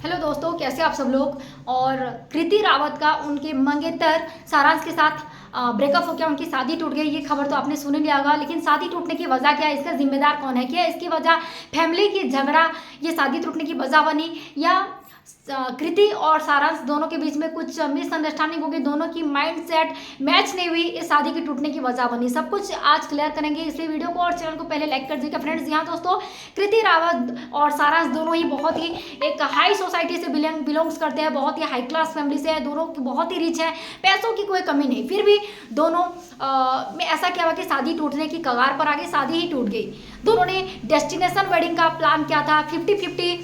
Hello दोस्तों, कैसे आप सब लोग। और कृति रावत का उनके मंगेतर सारांश के साथ ब्रेकअप हो गया, उनकी शादी टूट गई। ये खबर तो आपने सुन लिया होगा, लेकिन शादी टूटने की वजह क्या है, इसका जिम्मेदार कौन है, क्या इसकी वजह फैमिली की झगड़ा ये शादी टूटने की वजह बनी, या कृति और सारांश दोनों के बीच में कुछ मिसअंडरस्टैंडिंग हो गई, दोनों की माइंड सेट मैच नहीं हुई, इस शादी की टूटने की वजह बनी। सब कुछ आज क्लियर करेंगे, इसलिए वीडियो को और चैनल को पहले लाइक कर दीजिएगा फ्रेंड्स। यहाँ दोस्तों कृति रावत और सारांश दोनों ही बहुत ही एक हाई सोसाइटी से बिलोंग्स करते हैं, बहुत ही हाई क्लास फैमिली से है, दोनों बहुत ही रिच है, पैसों की कोई कमी नहीं। फिर भी दोनों में ऐसा क्या हुआ कि शादी टूटने की कगार पर आ गई, शादी ही टूट गई। दोनों ने डेस्टिनेशन वेडिंग का प्लान किया था, 50-50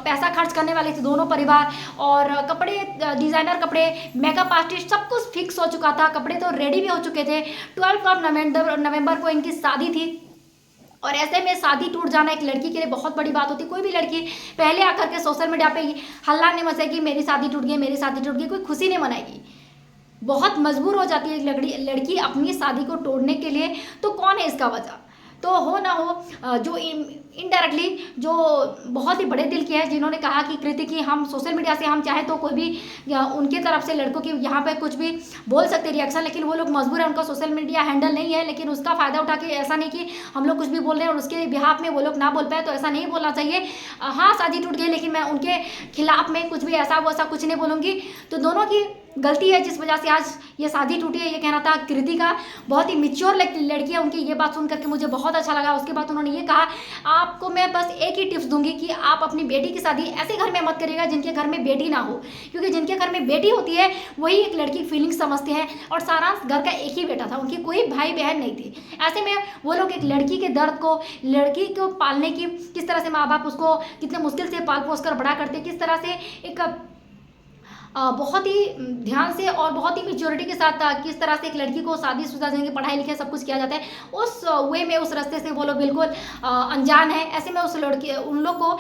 पैसा खर्च करने वाले थे दोनों परिवार, और कपड़े, डिजाइनर कपड़े, मेकअप आर्टिस्ट, सब कुछ फिक्स हो चुका था, कपड़े तो रेडी भी हो चुके थे। 12 नवंबर को इनकी शादी थी। और ऐसे में शादी टूट जाना एक लड़की के लिए बहुत बड़ी बात होती है। कोई भी लड़की पहले आकर के सोशल मीडिया पे हल्ला नहीं मचाएगी, मेरी शादी टूट गई, मेरी शादी टूट गई, कोई खुशी नहीं मनाएगी, बहुत मजबूर हो जाती है लड़की अपनी शादी को तोड़ने के लिए। तो कौन है इसका वजह, तो हो ना हो जो इनडायरेक्टली जो बहुत ही बड़े दिल के हैं, जिन्होंने कहा कि कृति की हम सोशल मीडिया से हम चाहे तो कोई भी उनके तरफ से लड़कों की यहाँ पे कुछ भी बोल सकते रिएक्शन, लेकिन वो लोग मजबूर है, उनका सोशल मीडिया हैंडल नहीं है, लेकिन उसका फ़ायदा उठा के ऐसा नहीं कि हम लोग कुछ भी बोल रहे हैं और उसके बिहाफ में वो लोग ना बोल पाए, तो ऐसा नहीं बोलना चाहिए। हाँ शादी टूट गई, लेकिन मैं उनके खिलाफ में कुछ भी ऐसा वैसा कुछ नहीं बोलूँगी। तो दोनों की गलती है जिस वजह से आज ये शादी टूटी है, ये कहना था कृति का। बहुत ही मिच्योर लड़की है, उनकी ये बात सुन करके मुझे बहुत अच्छा लगा। उसके बाद उन्होंने ये कहा, आपको मैं बस एक ही टिप्स दूंगी कि आप अपनी बेटी की शादी ऐसे घर में मत करिएगा जिनके घर में बेटी ना हो, क्योंकि जिनके घर में बेटी होती है वही एक लड़की की फीलिंग्स समझते हैं। और सारांश घर का एक ही बेटा था, उनकी कोई भाई बहन नहीं थी। ऐसे में वो लोग एक लड़की के दर्द को, लड़की को पालने की, किस तरह से माँ बाप उसको कितने मुश्किल से पाल पोस कर बड़ा करते, किस तरह से एक बहुत ही ध्यान से और बहुत ही मेच्योरिटी के साथ किस तरह से एक लड़की को शादीशुदा देंगे, पढ़ाई लिखाई सब कुछ किया जाता है, उस वे में, उस रास्ते से वो लोग बिल्कुल अनजान है। ऐसे में उस लड़के, उन लोग को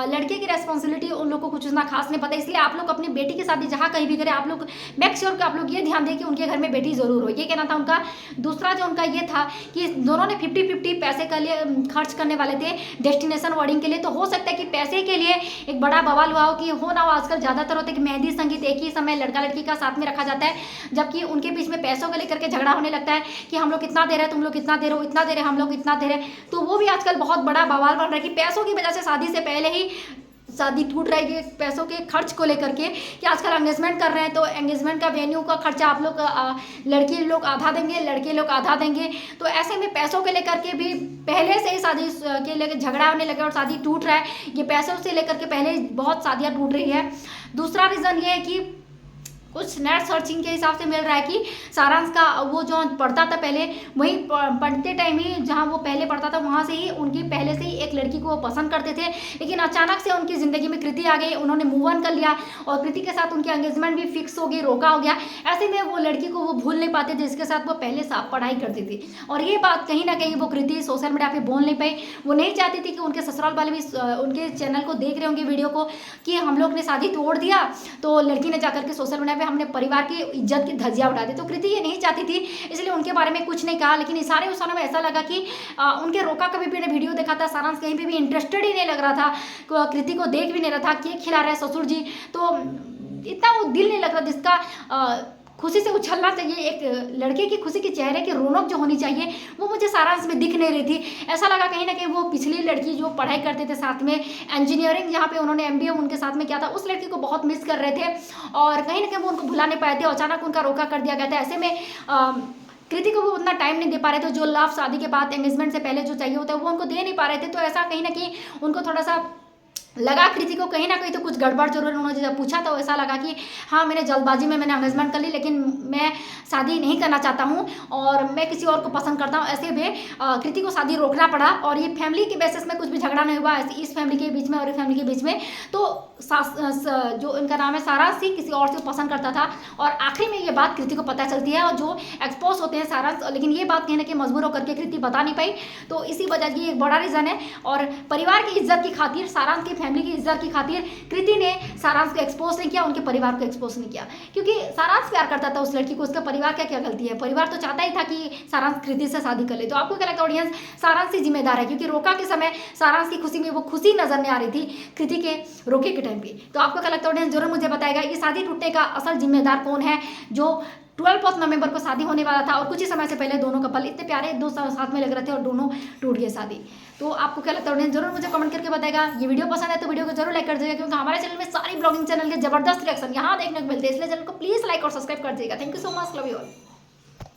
लड़के की रेस्पॉन्सिबिलिटी उन लोग को कुछ ना खास नहीं पता। इसलिए आप लोग अपनी बेटी की शादी जहाँ कहीं भी करें, आप लोग मेक श्योर कि आप लोग ये ध्यान दें कि उनके घर में बेटी ज़रूर हो, ये कहना था उनका। दूसरा जो उनका ये था कि दोनों ने 50-50 पैसे के लिए खर्च करने वाले थे डेस्टिनेशन वेडिंग के लिए। तो हो सकता है कि पैसे के लिए एक बड़ा बवाल हुआ हो, कि हो ना हो, आजकल ज़्यादातर होता है कि मेहंदी संगीत एक ही समय लड़का लड़की का साथ में रखा जाता है, जबकि उनके बीच में पैसों को लेकर के झगड़ा होने लगता है कि हम लोग कितना दे रहे हैं, तुम लोग कितना दे रहे हो, इतना दे रहे हैं, हम लोग इतना दे रहे हैं। तो वो भी आजकल बहुत बड़ा बवाल बन रहा है कि पैसों की वजह से शादी से पहले ही शादी टूट रही है, पैसों के खर्च को लेकर के, कि आजकल एंगेजमेंट कर रहे हैं तो एंगेजमेंट का वेन्यू का खर्चा आप लोग, लड़की लोग आधा देंगे, लड़के लोग आधा देंगे। तो ऐसे में पैसों के लेकर के भी पहले से ही शादी के लेकर झगड़ा होने लगे और शादी टूट रहा है। ये पैसों से लेकर के पहले बहुत शादियाँ टूट रही है। दूसरा रीज़न ये है कि कुछ नेट सर्चिंग के हिसाब से मिल रहा है कि सारांश का वो जो पढ़ता था पहले, वहीं पढ़ते टाइम ही जहाँ वो पहले पढ़ता था वहाँ से ही उनकी पहले से ही एक लड़की को वो पसंद करते थे, लेकिन अचानक से उनकी ज़िंदगी में कृति आ गई, उन्होंने मूव ऑन कर लिया और कृति के साथ उनकी एंगेजमेंट भी फिक्स हो गई, रोका हो गया। ऐसे में वो लड़की को वो भूल नहीं पाते थे जिसके साथ वो पहले साथ पढ़ाई करती थी। और ये बात कहीं ना कहीं वो कृति सोशल मीडिया पर बोल नहीं पाई। वो नहीं चाहती थी कि उनके ससुराल वाले भी उनके चैनल को देख रहे होंगे, वीडियो को, कि हम लोग ने शादी तोड़ दिया तो लड़की ने जाकर के सोशल मीडिया पे हमने परिवार की इज्जत की धज्जियां उड़ा दी। तो कृति ये नहीं चाहती थी, इसलिए उनके बारे में कुछ नहीं कहा। लेकिन इशारे उसारों में ऐसा लगा कि उनके रोका कभी भी वीडियो देखा था, सारांश कहीं भी इंटरेस्टेड ही नहीं लग रहा था, कृति को देख भी नहीं रहा था, केक खिला रहे ससुर जी, तो इतना वो दिल नहीं लग रहा जिसका खुशी से उछलना चाहिए। एक लड़के की खुशी के चेहरे की रौनक जो होनी चाहिए वो मुझे सारांश में दिख नहीं रही थी। ऐसा लगा कहीं ना कहीं वो पिछली लड़की जो पढ़ाई करते थे साथ में, इंजीनियरिंग जहाँ पे उन्होंने एमबीए उनके साथ में किया था, उस लड़की को बहुत मिस कर रहे थे और कहीं ना कहीं वो उनको भुला नहीं पाए थे। अचानक उनका रोका कर दिया गया था। ऐसे में कृति को वो उतना टाइम नहीं दे पा रहे थे, जो लाभ शादी के बाद एंगेजमेंट से पहले जो चाहिए होता है वो उनको दे नहीं पा रहे थे। तो ऐसा कहीं ना कहीं उनको थोड़ा सा लगा कृति को कहीं ना कहीं तो कुछ गड़बड़ जरूर। उन्होंने जब पूछा तो ऐसा लगा कि हाँ मैंने जल्दबाजी में मैंने एंगेजमेंट कर ली, लेकिन मैं शादी नहीं करना चाहता हूँ और मैं किसी और को पसंद करता हूँ। ऐसे में कृति को शादी रोकना पड़ा और ये फैमिली के बेसिस में कुछ भी झगड़ा नहीं हुआ इस फैमिली के बीच में और इस फैमिली के बीच में। तो जो इनका नाम है सारांश सिंह किसी और से पसंद करता था और आखिरी में ये बात कृति को पता चलती है और जो एक्सपोज होते हैं सारांश, लेकिन ये बात कहीं ना कहीं मजबूर होकर के कृति बता नहीं पाई। तो इसी वजह ये एक बड़ा रीज़न है और परिवार की इज्जत की खातिर सारांश की फैमिली की इज्जत की खातिर कृति ने सारांश को एक्सपोज नहीं किया, उनके परिवार को एक्सपोज नहीं किया, क्योंकि सारांश प्यार करता था उस लड़की को, उसका परिवार का क्या गलती है? परिवार तो चाहता ही था कि सारांश कृति से शादी कर ले। तो आपको क्या लगता है ऑडियंस, सारांश ही जिम्मेदार है? क्योंकि रोका के समय सारांश की खुशी में वो खुशी नजर नहीं आ रही थी कृति के रोके के टाइम पे। तो आपको क्या लगता है ऑडियंस, जरूर मुझे बताएगा ये शादी टूटने का असल जिम्मेदार कौन है? जो 12 नवंबर को शादी होने वाला था और कुछ ही समय से पहले दोनों कपल इतने प्यारे दो साथ में लग रहे थे और दोनों टूट गए शादी। तो आपको क्या लगता है ऑडियंस, जरूर मुझे कमेंट करके बताएगा। ये वीडियो पसंद है तो वीडियो को जरूर लाइक कर दीजिएगा, क्योंकि हमारे चैनल में सारी ब्लॉगिंग चैनल के जबरदस्त रिएक्शन यहाँ देखने को मिलते हैं, इसलिए चैनल को प्लीज लाइक और सब्सक्राइब कर दीजिएगा। Thank you so much, love you all.